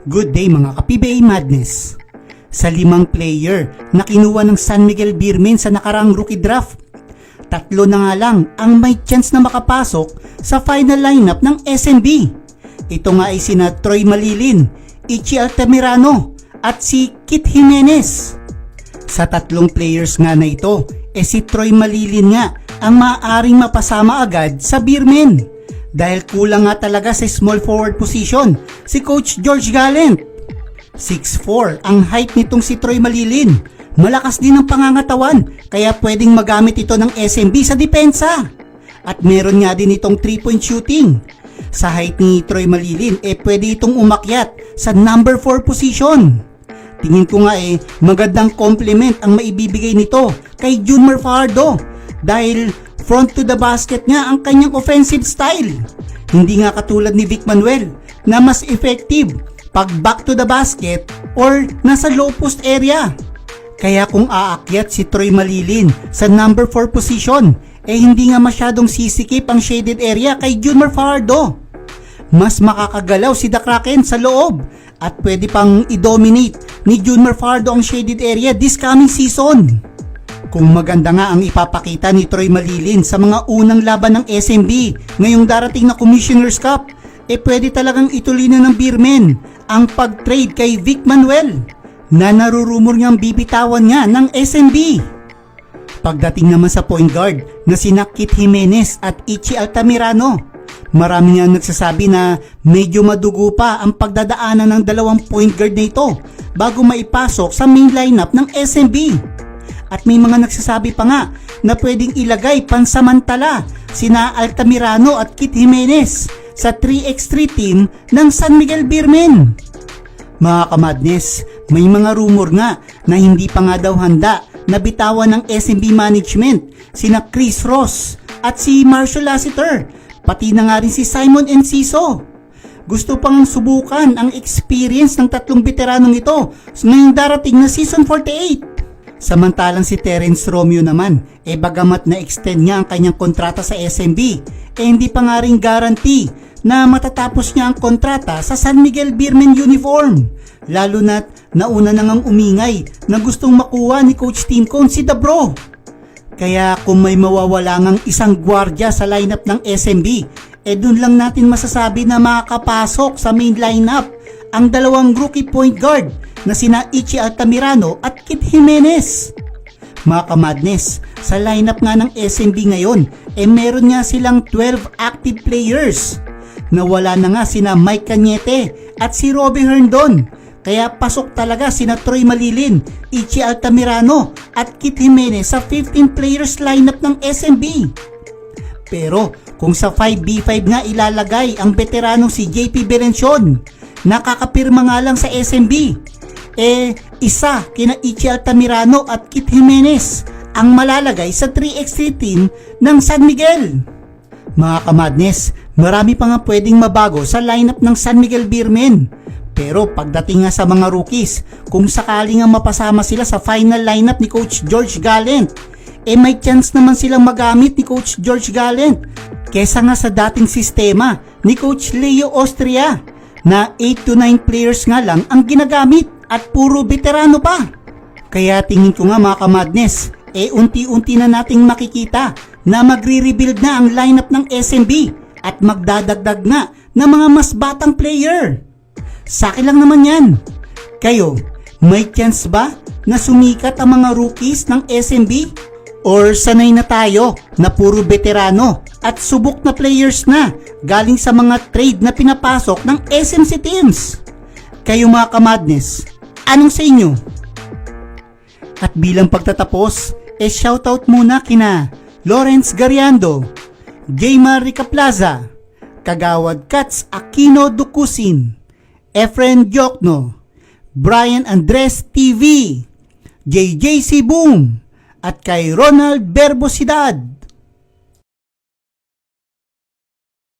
Good day mga ka-PBA Madness. Sa 5 player na kinuha ng San Miguel Beermen sa nakaraang rookie draft, 3 na nga lang ang may chance na makapasok sa final lineup ng SMB. Ito nga ay sina Troy Malilin, Ichi Altamirano at si Kit Jimenez. Sa 3 players nga na ito, si Troy Malilin nga ang maaaring mapasama agad sa Beermen. Dahil kulang nga talaga sa small forward position si Coach George Gallant. 6'4" ang height nitong si Troy Malilin. Malakas din ang pangangatawan kaya pwedeng magamit ito ng SMB sa depensa. At meron nga din itong 3-point shooting. Sa height ni Troy Malilin pwede itong umakyat sa number 4 position. Tingin ko nga magandang compliment ang maibibigay nito kay Junmar Fajardo dahil front to the basket nga ang kanyang offensive style. Hindi nga katulad ni Vic Manuel na mas effective pag back to the basket or nasa low post area. Kaya kung aakyat si Troy Malilin sa number 4 position, hindi nga masyadong sisikip ang shaded area kay Junmar Fajardo. Mas makakagalaw si The Kraken sa loob at pwede pang i-dominate ni Junmar Fajardo ang shaded area this coming season. Kung maganda nga ang ipapakita ni Troy Malilin sa mga unang laban ng SMB ngayong darating na Commissioner's Cup, pwede talagang ituloy na ng Beermen ang pag-trade kay Vic Manuel na narurumor niyang bibitawan nga ng SMB. Pagdating naman sa point guard na sina Kit Jimenez at Ichi Altamirano, marami nga nagsasabi na medyo madugo pa ang pagdadaanan ng 2 point guard na ito bago maipasok sa main lineup ng SMB. At may mga nagsasabi pa nga na pwedeng ilagay pansamantala sina Altamirano at Kit Jimenez sa 3x3 team ng San Miguel Beermen. Mga kamadness, may mga rumor nga na hindi pa nga daw handa na bitawan ng SMB management sina Chris Ross at si Marshall Lassiter, pati na nga rin si Simon Enciso. Gusto pang subukan ang experience ng 3 veteranong ito ngayong darating na season 48. Samantalang si Terence Romeo naman, bagamat na extend niya ang kanyang kontrata sa SMB, hindi pa nga rin guarantee na matatapos niya ang kontrata sa San Miguel Beermen uniform. Lalo na't nauna na ngang umingay na gustong makuha ni Coach Tim Cone si The Bro. Kaya kung may mawawala ngang isang gwardiya sa lineup ng SMB, dun lang natin masasabi na makakapasok sa main lineup ang 2 rookie point guard na sina Ichi Altamirano at Kit Jimenez. Mga kamadness, sa lineup nga ng SMB ngayon, meron nga silang 12 active players. Nawala na nga sina Mike Cañete at si Robbie Herndon. Kaya pasok talaga sina Troy Malilin, Ichi Altamirano at Kit Jimenez sa 15 players lineup ng SMB. Pero kung sa 5v5 nga ilalagay ang veteranong si JP Berencion, nakakapirma nga lang sa SMB. Isa kina Ichi Altamirano at Kit Jimenez ang malalagay sa 3x3 team ng San Miguel. Mga kamadness, marami pa nga pwedeng mabago sa lineup ng San Miguel Beermen. Pero pagdating nga sa mga rookies, kung sakali nga mapasama sila sa final lineup ni Coach George Gallant, may chance naman silang magamit ni Coach George Gallant kesa nga sa dating sistema ni Coach Leo Austria na 8 to 9 players nga lang ang ginagamit at puro veterano pa. Kaya tingin ko nga mga kamadness, unti-unti na nating makikita na magre-rebuild na ang lineup ng SMB at magdadagdag na ng mga mas batang player. Sa akin lang naman yan. Kayo, may chance ba na sumikat ang mga rookies ng SMB? Or sanay na tayo na puro veterano at subok na players na galing sa mga trade na pinapasok ng SMC teams? Kayo mga kamadness, anong sa inyo? At bilang pagtatapos, shoutout muna kina Lawrence Gariando, Jaymar Ricaplaza, Kagawad Katz Aquino Dukusin, Efren Diokno, Brian Andres TV, JJC Boom, at kay Ronald Verbosidad.